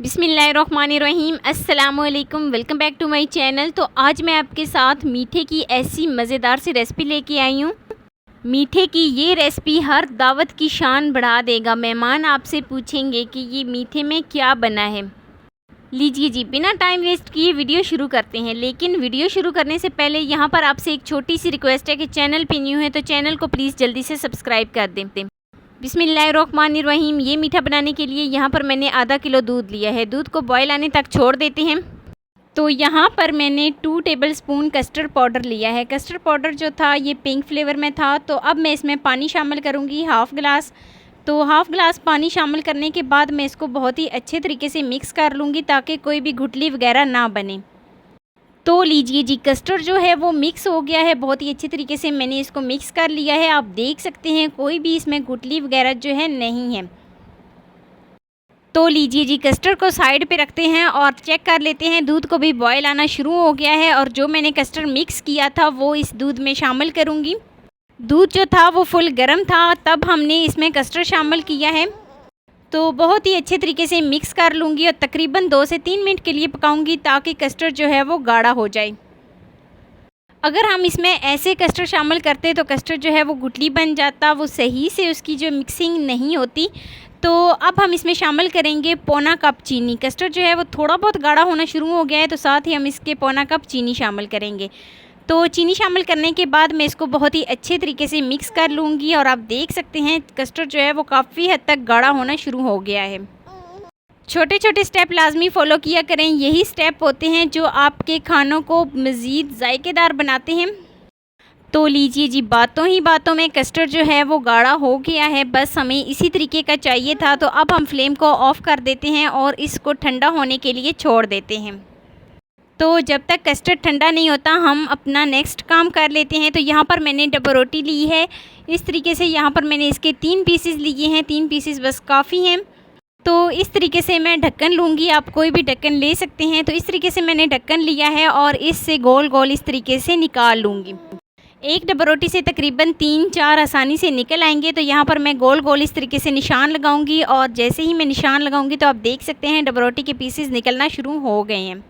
बिस्मिल्लाहिर्रहमानिर्रहीम अस्सलामुअलैकुम। Welcome back to my channel. तो आज मैं आपके साथ मीठे की ऐसी मज़ेदार सी रेसिपी लेके आई हूँ। मीठे की ये रेसिपी हर दावत की शान बढ़ा देगा। मेहमान आपसे पूछेंगे कि ये मीठे में क्या बना है। लीजिए जी, बिना टाइम वेस्ट किए वीडियो शुरू करते हैं। लेकिन वीडियो शुरू करने से पहले यहाँ पर आपसे एक छोटी सी रिक्वेस्ट है कि चैनल पे न्यू है तो चैनल को प्लीज़ जल्दी से सब्सक्राइब कर दें। बिस्मिल्लाहिर्रहमानिर्रहीम। ये मीठा बनाने के लिए यहाँ पर मैंने आधा किलो दूध लिया है। दूध को बॉयल आने तक छोड़ देते हैं। तो यहाँ पर मैंने 2 टेबलस्पून कस्टर्ड पाउडर लिया है। कस्टर्ड पाउडर जो था ये पिंक फ्लेवर में था। तो अब मैं इसमें पानी शामिल करूँगी, हाफ़ गिलास। तो हाफ़ गिलास पानी शामिल करने के बाद मैं इसको बहुत ही अच्छे तरीके से मिक्स कर लूँगी ताकि कोई भी गुठली वगैरह ना बने। तो लीजिए जी, कस्टर्ड जो है वो मिक्स हो गया है। बहुत ही अच्छे तरीके से मैंने इसको मिक्स कर लिया है। आप देख सकते हैं कोई भी इसमें गुठली वगैरह जो है नहीं है। तो लीजिए जी, कस्टर्ड को साइड पे रखते हैं और चेक कर लेते हैं। दूध को भी बॉयल आना शुरू हो गया है और जो मैंने कस्टर्ड मिक्स किया था वो इस दूध में शामिल करूँगी। दूध जो था वो फुल गर्म था, तब हमने इसमें कस्टर्ड शामिल किया है। तो बहुत ही अच्छे तरीके से मिक्स कर लूँगी और तकरीबन 2 से 3 मिनट के लिए पकाऊंगी ताकि कस्टर्ड जो है वो गाढ़ा हो जाए। अगर हम इसमें ऐसे कस्टर्ड शामिल करते तो कस्टर्ड जो है वो गुठली बन जाता, वो सही से उसकी जो मिक्सिंग नहीं होती। तो अब हम इसमें शामिल करेंगे पौना कप चीनी। कस्टर्ड जो है वो थोड़ा बहुत गाढ़ा होना शुरू हो गया है तो साथ ही हम इसके पौना कप चीनी शामिल करेंगे। तो चीनी शामिल करने के बाद मैं इसको बहुत ही अच्छे तरीके से मिक्स कर लूँगी और आप देख सकते हैं कस्टर्ड जो है वो काफ़ी हद तक गाढ़ा होना शुरू हो गया है। छोटे छोटे स्टेप लाजमी फ़ॉलो किया करें। यही स्टेप होते हैं जो आपके खानों को मज़ीद जायकेदार बनाते हैं। तो लीजिए जी, बातों ही बातों में कस्टर्ड जो है वो गाढ़ा हो गया है। बस हमें इसी तरीके का चाहिए था। तो अब हम फ्लेम को ऑफ़ कर देते हैं और इसको ठंडा होने के लिए छोड़ देते हैं। तो जब तक कस्टर्ड ठंडा नहीं होता हम अपना नेक्स्ट काम कर लेते हैं। तो यहाँ पर मैंने डबल रोटी ली है। इस तरीके से यहाँ पर मैंने इसके 3 पीसेस लिए हैं। 3 पीसेस बस काफ़ी हैं। तो इस तरीके से मैं ढक्कन लूँगी, आप कोई भी ढक्कन ले सकते हैं। तो इस तरीके से मैंने ढक्कन लिया है और इससे गोल गोल इस तरीके से निकाल लूँगी। एक डबल रोटी से तकरीबन 3-4 आसानी से निकल आएंगे। तो यहाँ पर मैं गोल गोल इस तरीके से निशान लगाऊंगी और जैसे ही मैं निशान लगाऊंगी तो आप देख सकते हैं डबल रोटी के पीसेस निकलना शुरू हो गए हैं।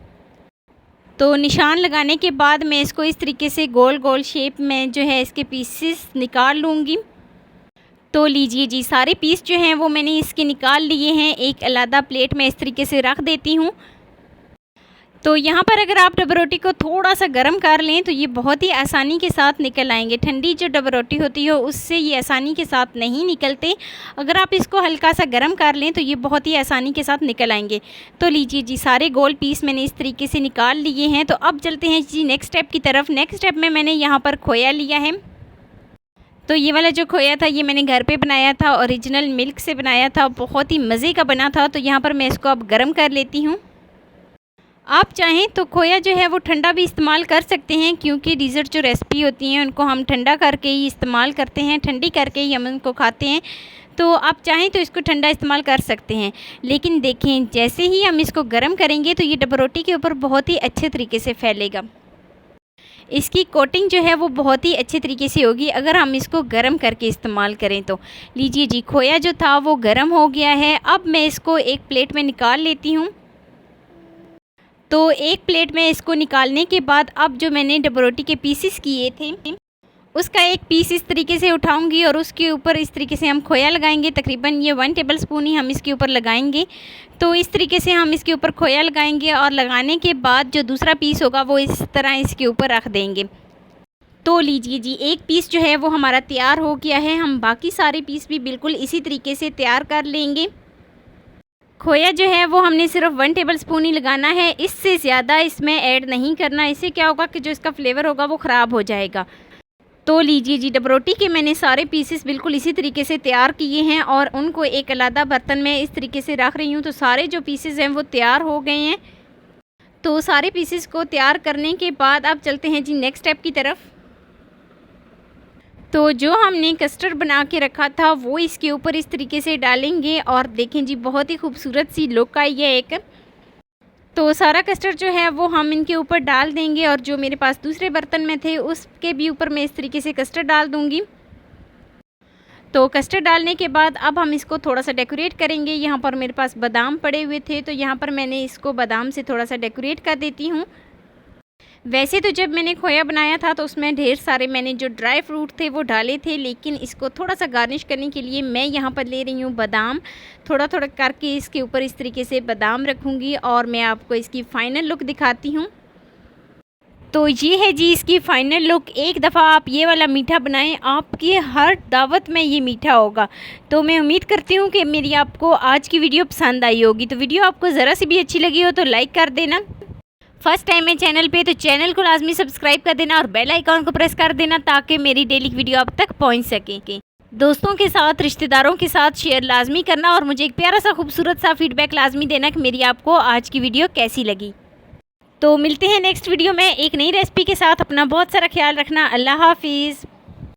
तो निशान लगाने के बाद मैं इसको इस तरीके से गोल गोल शेप में जो है इसके पीसेस निकाल लूँगी। तो लीजिए जी, सारे पीस जो हैं वो मैंने इसके निकाल लिए हैं। एक अलग प्लेट में इस तरीके से रख देती हूँ। तो यहाँ पर अगर आप डबल रोटी को थोड़ा सा गर्म कर लें तो ये बहुत ही आसानी के साथ निकल आएंगे। ठंडी जो डबल रोटी होती है उससे ये आसानी के साथ नहीं निकलते। अगर आप इसको हल्का सा गर्म कर लें तो ये बहुत ही आसानी के साथ निकल आएंगे। तो लीजिए जी, सारे गोल पीस मैंने इस तरीके से निकाल लिए हैं। तो अब चलते हैं जी नेक्स्ट स्टेप की तरफ। नेक्स्ट स्टेप में मैंने यहाँ पर खोया लिया है। तो ये वाला जो खोया था ये मैंने घर पे बनाया था, ओरिजिनल मिल्क से बनाया था, बहुत ही मज़े का बना था। तो यहाँ पर मैं इसको अब गर्म कर लेती हूँ। आप चाहें तो खोया जो है वो ठंडा भी इस्तेमाल कर सकते हैं, क्योंकि डिज़र्ट जो रेसिपी होती हैं उनको हम ठंडा करके ही इस्तेमाल करते हैं, ठंडी करके ही हम उनको खाते हैं। तो आप चाहें तो इसको ठंडा इस्तेमाल कर सकते हैं। लेकिन देखें, जैसे ही हम इसको गर्म करेंगे तो ये डबल रोटी के ऊपर बहुत ही अच्छे तरीके से फैलेगा। इसकी कोटिंग जो है वो बहुत ही अच्छे तरीके से होगी अगर हम इसको गर्म करके इस्तेमाल करें तो। लीजिए जी, खोया जो था वो गर्म हो गया है। अब मैं इसको एक प्लेट में निकाल लेती हूँ। तो एक प्लेट में इसको निकालने के बाद अब जो मैंने डबल रोटी के पीसेस किए थे उसका एक पीस इस तरीके से उठाऊंगी और उसके ऊपर इस तरीके से हम खोया लगाएंगे। तकरीबन ये 1 टेबलस्पून ही हम इसके ऊपर लगाएंगे। तो इस तरीके से हम इसके ऊपर खोया लगाएंगे और लगाने के बाद जो दूसरा पीस होगा वो इस तरह इसके ऊपर रख देंगे। तो लीजिए जी, एक पीस जो है वो हमारा तैयार हो गया है। हम बाकी सारे पीस भी बिल्कुल इसी तरीके से तैयार कर लेंगे। खोया जो है वो हमने सिर्फ 1 टेबलस्पून ही लगाना है, इससे ज़्यादा इसमें ऐड नहीं करना। इससे क्या होगा कि जो इसका फ्लेवर होगा वो ख़राब हो जाएगा। तो लीजिए जी, डबल रोटी के मैंने सारे पीसेस बिल्कुल इसी तरीके से तैयार किए हैं और उनको एक अलग बर्तन में इस तरीके से रख रही हूँ। तो सारे जो पीसेस हैं वो तैयार हो गए हैं। तो सारे पीसेस को तैयार करने के बाद अब चलते हैं जी नेक्स्ट स्टेप की तरफ। तो जो हमने कस्टर्ड बना के रखा था वो इसके ऊपर इस तरीके से डालेंगे और देखें जी, बहुत ही खूबसूरत सी लुक आई है एक। तो सारा कस्टर्ड जो है वो हम इनके ऊपर डाल देंगे और जो मेरे पास दूसरे बर्तन में थे उसके भी ऊपर मैं इस तरीके से कस्टर्ड डाल दूँगी। तो कस्टर्ड डालने के बाद अब हम इसको थोड़ा सा डेकोरेट करेंगे। यहाँ पर मेरे पास बादाम पड़े हुए थे, तो यहाँ पर मैंने इसको बादाम से थोड़ा सा डेकोरेट कर देती हूँ। वैसे तो जब मैंने खोया बनाया था तो उसमें ढेर सारे मैंने जो ड्राई फ्रूट थे वो डाले थे, लेकिन इसको थोड़ा सा गार्निश करने के लिए मैं यहाँ पर ले रही हूँ बादाम। थोड़ा थोड़ा करके इसके ऊपर इस तरीके से बादाम रखूँगी और मैं आपको इसकी फ़ाइनल लुक दिखाती हूँ। तो ये है जी इसकी फ़ाइनल लुक। एक दफ़ा आप ये वाला मीठा बनाएं, आपकी हर दावत में ये मीठा होगा। तो मैं उम्मीद करती हूँ कि मेरी आपको आज की वीडियो पसंद आई होगी। तो वीडियो आपको ज़रा सी भी अच्छी लगी हो तो लाइक कर देना। फर्स्ट टाइम है चैनल पे तो चैनल को लाजमी सब्सक्राइब कर देना और बेल आइकॉन को प्रेस कर देना ताकि मेरी डेली वीडियो आप तक पहुँच सके। दोस्तों के साथ, रिश्तेदारों के साथ शेयर लाजमी करना और मुझे एक प्यारा सा खूबसूरत सा फीडबैक लाजमी देना कि मेरी आपको आज की वीडियो कैसी लगी। तो मिलते हैं नेक्स्ट वीडियो में एक नई रेसिपी के साथ। अपना बहुत सारा ख्याल रखना। अल्लाह हाफिज़।